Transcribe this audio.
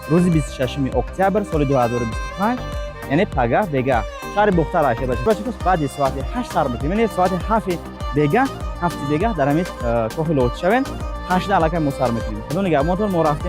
روز 26 اکتبر سال 2025 یعنی پگاه دیگه شهر بختر عایشه باشه بعد ساعت 8 سر بکنیم یعنی ساعت 7 دیگه هفت دیگه در همین کافه لوت شوین 8 علاقه مصر میکنیم بدون نگاه موتور ما رفتیم